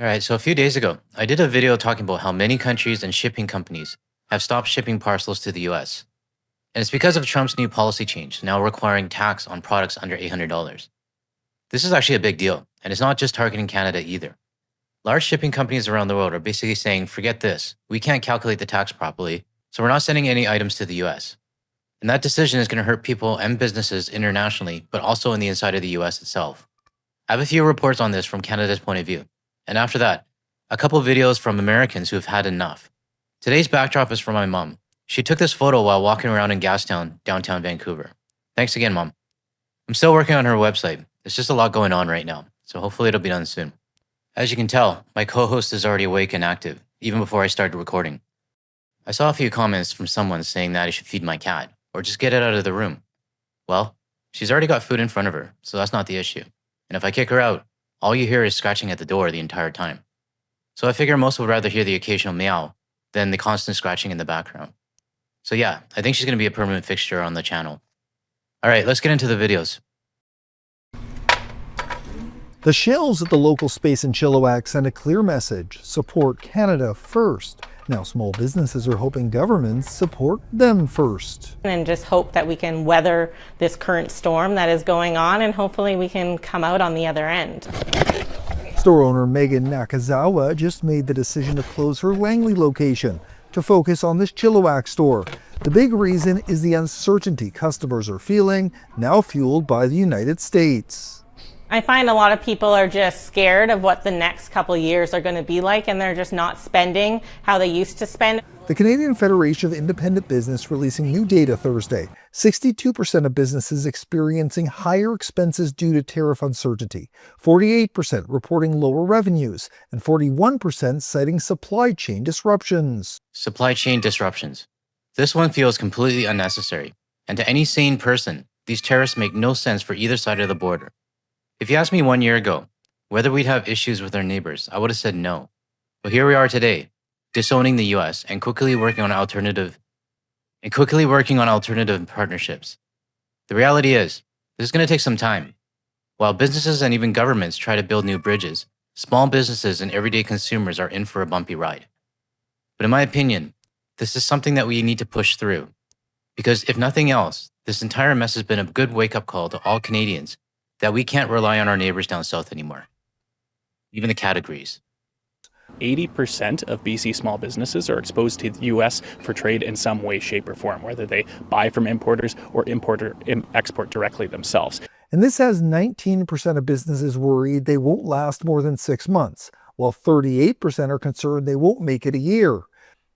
All right, so a few days ago, I did a video talking about how many countries and shipping companies have stopped shipping parcels to the US. And it's because of Trump's new policy change, now requiring tax on products under $800. This is actually a big deal, and it's not just targeting Canada either. Large shipping companies around the world are basically saying, forget this, we can't calculate the tax properly, so we're not sending any items to the US. And that decision is going to hurt people and businesses internationally, but also in the inside of the US itself. I have a few reports on this from Canada's point of view. And after that, a couple of videos from Americans who have had enough. Today's backdrop is from my mom. She took this photo while walking around in Gastown, downtown Vancouver. Thanks again, Mom. I'm still working on her website. There's just a lot going on right now, so hopefully it'll be done soon. As you can tell, my co-host is already awake and active, even before I started recording. I saw a few comments from someone saying that I should feed my cat, or just get it out of the room. Well, she's already got food in front of her, so that's not the issue. And if I kick her out, all you hear is scratching at the door the entire time. So I figure most would rather hear the occasional meow than the constant scratching in the background. So yeah, I think she's going to be a permanent fixture on the channel. All right, let's get into the videos. The shelves at the local space in Chilliwack send a clear message: support Canada first. Now small businesses are hoping governments support them first. And just hope that we can weather this current storm that is going on, and hopefully we can come out on the other end. Store owner Megan Nakazawa just made the decision to close her Langley location to focus on this Chilliwack store. The big reason is the uncertainty customers are feeling, now fueled by the United States. I find a lot of people are just scared of what the next couple years are going to be like, and they're just not spending how they used to spend. The Canadian Federation of Independent Business releasing new data Thursday. 62% of businesses experiencing higher expenses due to tariff uncertainty, 48% reporting lower revenues, and 41% citing supply chain disruptions. Supply chain disruptions. This one feels completely unnecessary. And to any sane person, these tariffs make no sense for either side of the border. If you asked me 1 year ago whether we'd have issues with our neighbors, I would have said no. But here we are today, disowning the US and quickly working on alternative partnerships. The reality is, this is going to take some time. While businesses and even governments try to build new bridges, small businesses and everyday consumers are in for a bumpy ride. But in my opinion, this is something that we need to push through. Because if nothing else, this entire mess has been a good wake-up call to all Canadians that we can't rely on our neighbors down south anymore. Even the categories. 80% of BC small businesses are exposed to the U.S. for trade in some way, shape, or form, whether they buy from importers or export directly themselves. And this has 19% of businesses worried they won't last more than 6 months, while 38% are concerned they won't make it a year.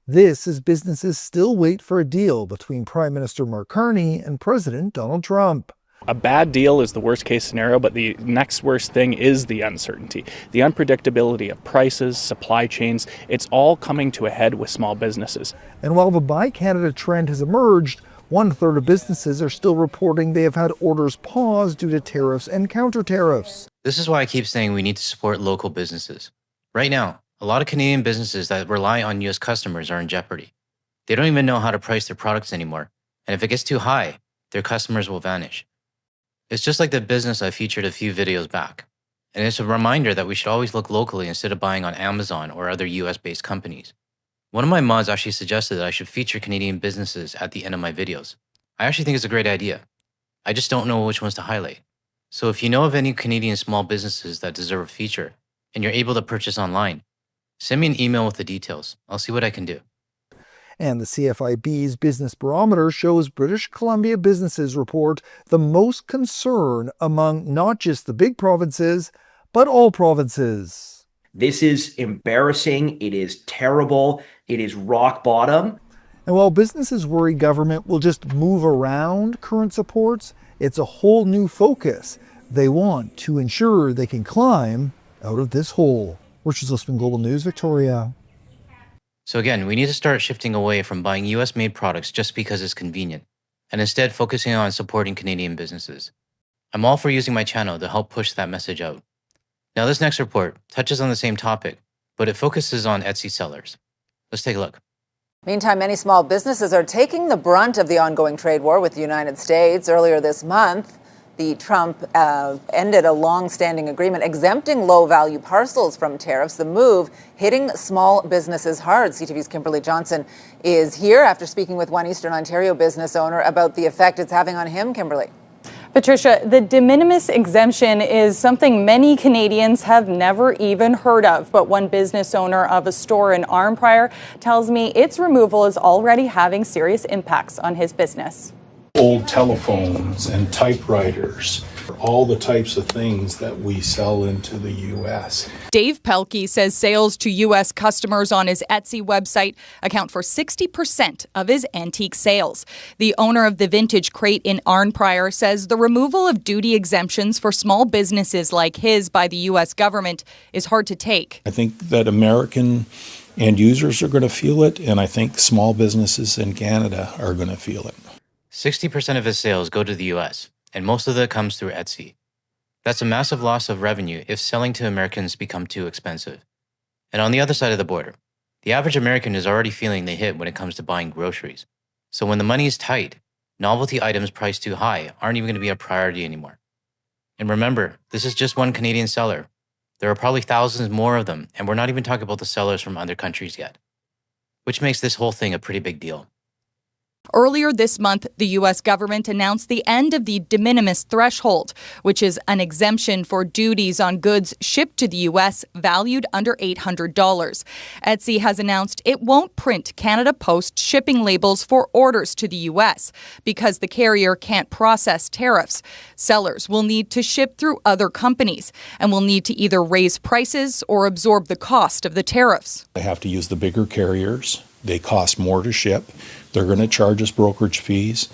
This as businesses still wait for a deal between Prime Minister Mark Carney and President Donald Trump. A bad deal is the worst case scenario, but the next worst thing is the uncertainty. The unpredictability of prices, supply chains, it's all coming to a head with small businesses. And while the Buy Canada trend has emerged, 1/3 of businesses are still reporting they have had orders paused due to tariffs and counter-tariffs. This is why I keep saying we need to support local businesses. Right now, a lot of Canadian businesses that rely on US customers are in jeopardy. They don't even know how to price their products anymore, and if it gets too high, their customers will vanish. It's just like the business I featured a few videos back. And it's a reminder that we should always look locally instead of buying on Amazon or other US-based companies. One of my mods actually suggested that I should feature Canadian businesses at the end of my videos. I actually think it's a great idea. I just don't know which ones to highlight. So if you know of any Canadian small businesses that deserve a feature and you're able to purchase online, send me an email with the details. I'll see what I can do. And the CFIB's Business Barometer shows British Columbia businesses report the most concern among not just the big provinces, but all provinces. This is embarrassing. It is terrible. It is rock bottom. And while businesses worry government will just move around current supports, it's a whole new focus. They want to ensure they can climb out of this hole. Richard Zussman, Global News, Victoria. So again, we need to start shifting away from buying US-made products just because it's convenient, and instead focusing on supporting Canadian businesses. I'm all for using my channel to help push that message out. Now this next report touches on the same topic, but it focuses on Etsy sellers. Let's take a look. Meantime, many small businesses are taking the brunt of the ongoing trade war with the United States. Earlier this month, Trump ended a long-standing agreement exempting low-value parcels from tariffs. The move hitting small businesses hard. CTV's Kimberly Johnson is here after speaking with one Eastern Ontario business owner about the effect it's having on him. Kimberly. Patricia, the de minimis exemption is something many Canadians have never even heard of. But one business owner of a store in Arnprior tells me its removal is already having serious impacts on his business. Old telephones and typewriters, all the types of things that we sell into the U.S. Dave Pelkey says sales to U.S. customers on his Etsy website account for 60% of his antique sales. The owner of the Vintage Crate in Arnprior says the removal of duty exemptions for small businesses like his by the U.S. government is hard to take. I think that American end users are going to feel it, and I think small businesses in Canada are going to feel it. 60% of his sales go to the US, and most of it comes through Etsy. That's a massive loss of revenue if selling to Americans become too expensive. And on the other side of the border, the average American is already feeling the hit when it comes to buying groceries. So when the money is tight, novelty items priced too high aren't even going to be a priority anymore. And remember, this is just one Canadian seller. There are probably thousands more of them, and we're not even talking about the sellers from other countries yet, which makes this whole thing a pretty big deal. Earlier this month, the U.S. government announced the end of the de minimis threshold, which is an exemption for duties on goods shipped to the U.S. valued under $800. Etsy has announced it won't print Canada Post shipping labels for orders to the U.S. because the carrier can't process tariffs. Sellers will need to ship through other companies and will need to either raise prices or absorb the cost of the tariffs. They have to use the bigger carriers. They cost more to ship. They're going to charge us brokerage fees,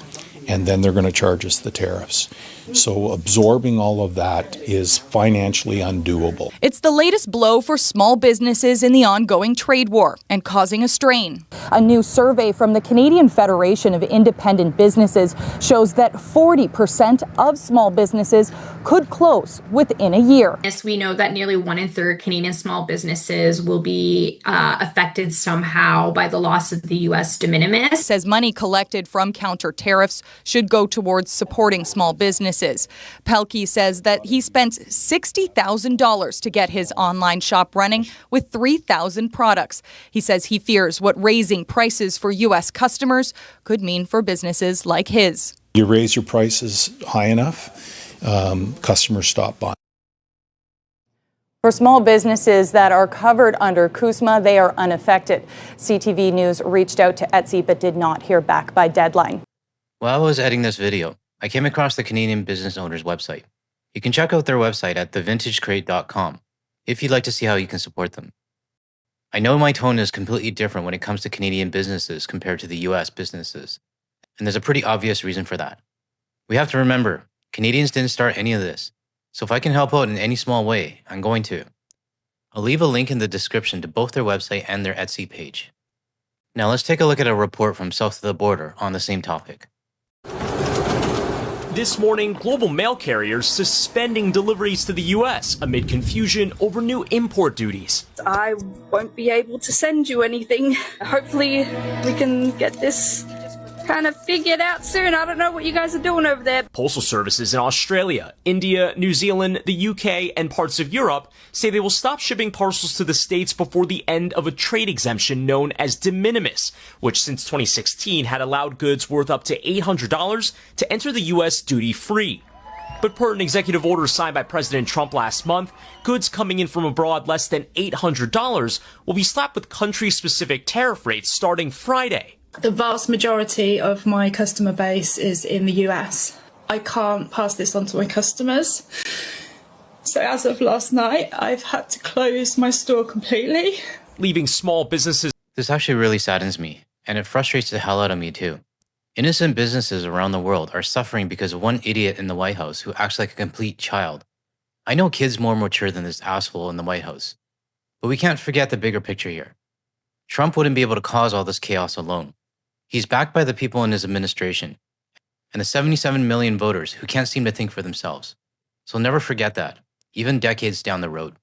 and then they're going to charge us the tariffs. So absorbing all of that is financially undoable. It's the latest blow for small businesses in the ongoing trade war and causing a strain. A new survey from the Canadian Federation of Independent Businesses shows that 40% of small businesses could close within a year. Yes, we know that nearly 1 in 3 Canadian small businesses will be affected somehow by the loss of the U.S. de minimis. Says money collected from counter tariffs should go towards supporting small businesses. Pelkey says that he spent $60,000 to get his online shop running with 3,000 products. He says he fears what raising prices for U.S. customers could mean for businesses like his. You raise your prices high enough, customers stop buying. For small businesses that are covered under CUSMA, they are unaffected. CTV News reached out to Etsy but did not hear back by deadline. While I was editing this video, I came across the Canadian Business Owners website. You can check out their website at thevintagecrate.com if you'd like to see how you can support them. I know my tone is completely different when it comes to Canadian businesses compared to the US businesses, and there's a pretty obvious reason for that. We have to remember, Canadians didn't start any of this, so if I can help out in any small way, I'm going to. I'll leave a link in the description to both their website and their Etsy page. Now let's take a look at a report from south of the border on the same topic. This morning, global mail carriers suspending deliveries to the U.S. amid confusion over new import duties. I won't be able to send you anything. Hopefully we can get this kind of figured out soon. I don't know what you guys are doing over there. Postal services in Australia, India, New Zealand, the UK, and parts of Europe say they will stop shipping parcels to the States before the end of a trade exemption known as de minimis, which since 2016 had allowed goods worth up to $800 to enter the U.S. duty-free. But per an executive order signed by President Trump last month, goods coming in from abroad less than $800 will be slapped with country-specific tariff rates starting Friday. The vast majority of my customer base is in the US. I can't pass this on to my customers. So as of last night, I've had to close my store completely. Leaving small businesses. This actually really saddens me, and it frustrates the hell out of me too. Innocent businesses around the world are suffering because of one idiot in the White House who acts like a complete child. I know kids more mature than this asshole in the White House, but we can't forget the bigger picture here. Trump wouldn't be able to cause all this chaos alone. He's backed by the people in his administration and the 77 million voters who can't seem to think for themselves. So never forget that, even decades down the road.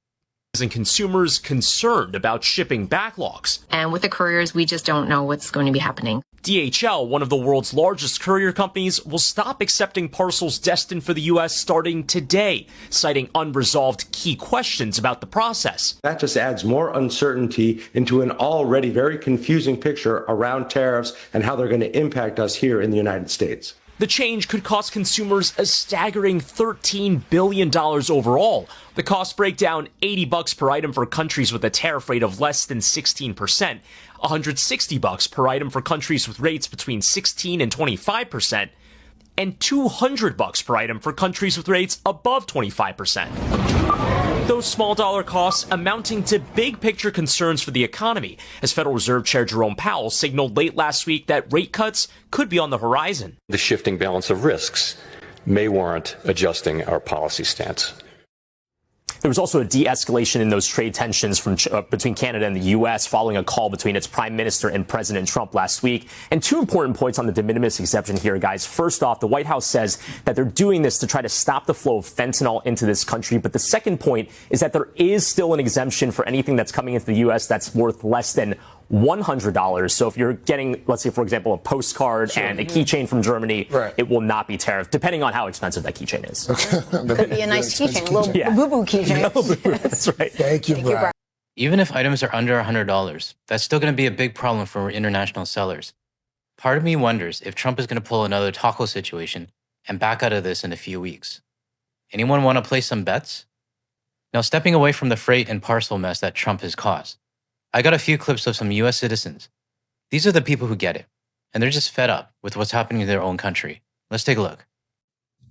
And consumers concerned about shipping backlogs. And with the couriers, we just don't know what's going to be happening. DHL, one of the world's largest courier companies, will stop accepting parcels destined for the U.S. starting today, citing unresolved key questions about the process. That just adds more uncertainty into an already very confusing picture around tariffs and how they're going to impact us here in the United States. The change could cost consumers a staggering $13 billion overall. The cost breakdown, $80 per item for countries with a tariff rate of less than 16%, $160 per item for countries with rates between 16 and 25%, and $200 per item for countries with rates above 25%. Those small dollar costs amounting to big picture concerns for the economy, as Federal Reserve Chair Jerome Powell signaled late last week that rate cuts could be on the horizon. The shifting balance of risks may warrant adjusting our policy stance. There was also a de-escalation in those trade tensions between Canada and the U.S. following a call between its Prime Minister and President Trump last week. And two important points on the de minimis exemption here, guys. First off, the White House says that they're doing this to try to stop the flow of fentanyl into this country. But the second point is that there is still an exemption for anything that's coming into the U.S. that's worth less than $100. So if you're getting, let's say, for example, a postcard and a keychain from Germany, it will not be tariffed, depending on how expensive that keychain is. Could be a nice keychain, a little boo-boo keychain. That's right. Thank you, Brad. Even if items are under $100, that's still going to be a big problem for international sellers. Part of me wonders if Trump is going to pull another taco situation and back out of this in a few weeks. Anyone want to place some bets? Now, stepping away from the freight and parcel mess that Trump has caused, I got a few clips of some US citizens. These are the people who get it, and they're just fed up with what's happening in their own country. Let's take a look.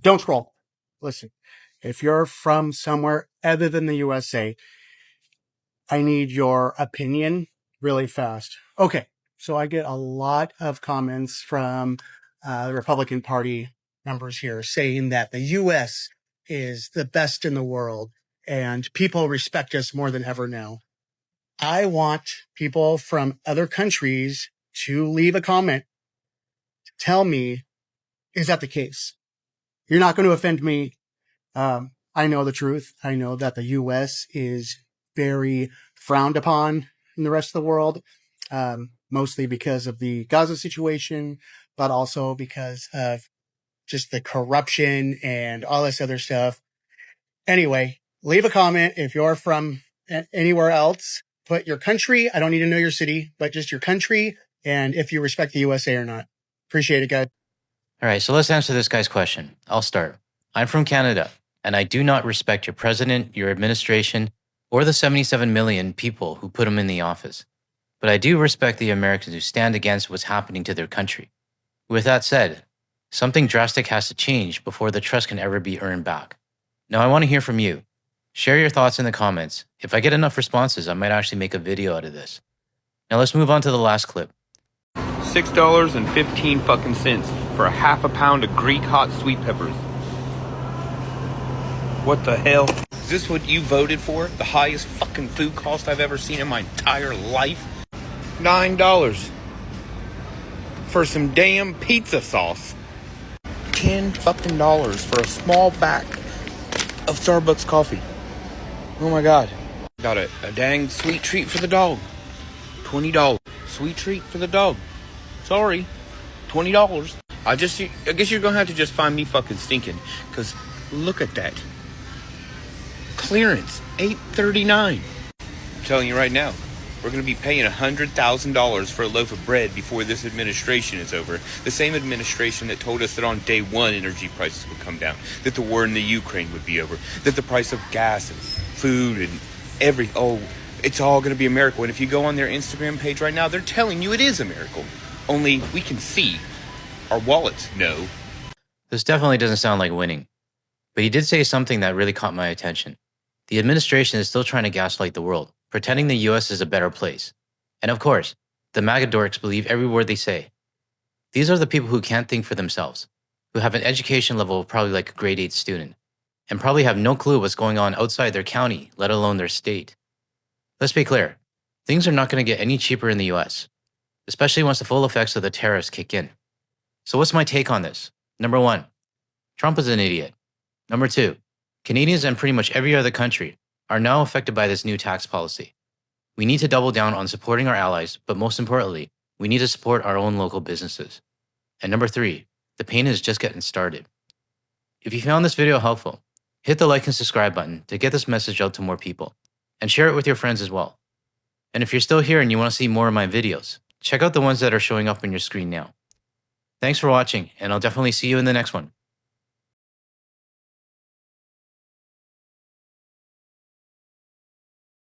Don't scroll. Listen, if you're from somewhere other than the USA, I need your opinion really fast. Okay, so I get a lot of comments from the Republican Party members here saying that the US is the best in the world and people respect us more than ever now. I want people from other countries to leave a comment to tell me, is that the case? You're not going to offend me. I know the truth. I know that the U.S. is very frowned upon in the rest of the world, mostly because of the Gaza situation, but also because of just the corruption and all this other stuff. Anyway, leave a comment if you're from anywhere else. Put your country. I don't need to know your city, but just your country and if you respect the USA or not. Appreciate it, guys. All right, so let's answer this guy's question. I'll start. I'm from Canada, and I do not respect your president, your administration, or the 77 million people who put him in the office. But I do respect the Americans who stand against what's happening to their country. With that said, something drastic has to change before the trust can ever be earned back. Now, I want to hear from you. Share your thoughts in the comments. If I get enough responses, I might actually make a video out of this. Now let's move on to the last clip. $6.15 fucking cents for a half a pound of Greek hot sweet peppers. What the hell? Is this what you voted for? The highest fucking food cost I've ever seen in my entire life? $9 for some damn pizza sauce. $10 fucking for a small bag of Starbucks coffee. Oh my God. Got a dang sweet treat for the dog. $20. Sweet treat for the dog. Sorry. $20. I guess you're gonna have to just find me fucking stinking. Cause look at that. Clearance. $8.39. I'm telling you right now, we're going to be paying $100,000 for a loaf of bread before this administration is over. The same administration that told us that on day one energy prices would come down, that the war in the Ukraine would be over, that the price of gas and food and it's all going to be a miracle. And if you go on their Instagram page right now, they're telling you it is a miracle. Only we can see. Our wallets know. This definitely doesn't sound like winning. But he did say something that really caught my attention. The administration is still trying to gaslight the world, pretending the US is a better place. And of course, the MAGA dorks believe every word they say. These are the people who can't think for themselves, who have an education level of probably like a grade 8 student, and probably have no clue what's going on outside their county, let alone their state. Let's be clear, things are not going to get any cheaper in the US, especially once the full effects of the tariffs kick in. So what's my take on this? Number 1, Trump is an idiot. Number 2, Canadians and pretty much every other country are now affected by this new tax policy. We need to double down on supporting our allies, but most importantly, We need to support our own local businesses. And number 3, the pain is just getting started. If you found this video helpful, hit the like and subscribe button to get this message out to more people, and share it with your friends as well. And if you're still here and you want to see more of my videos, check out the ones that are showing up on your screen now. Thanks for watching, and I'll definitely see you in the next one.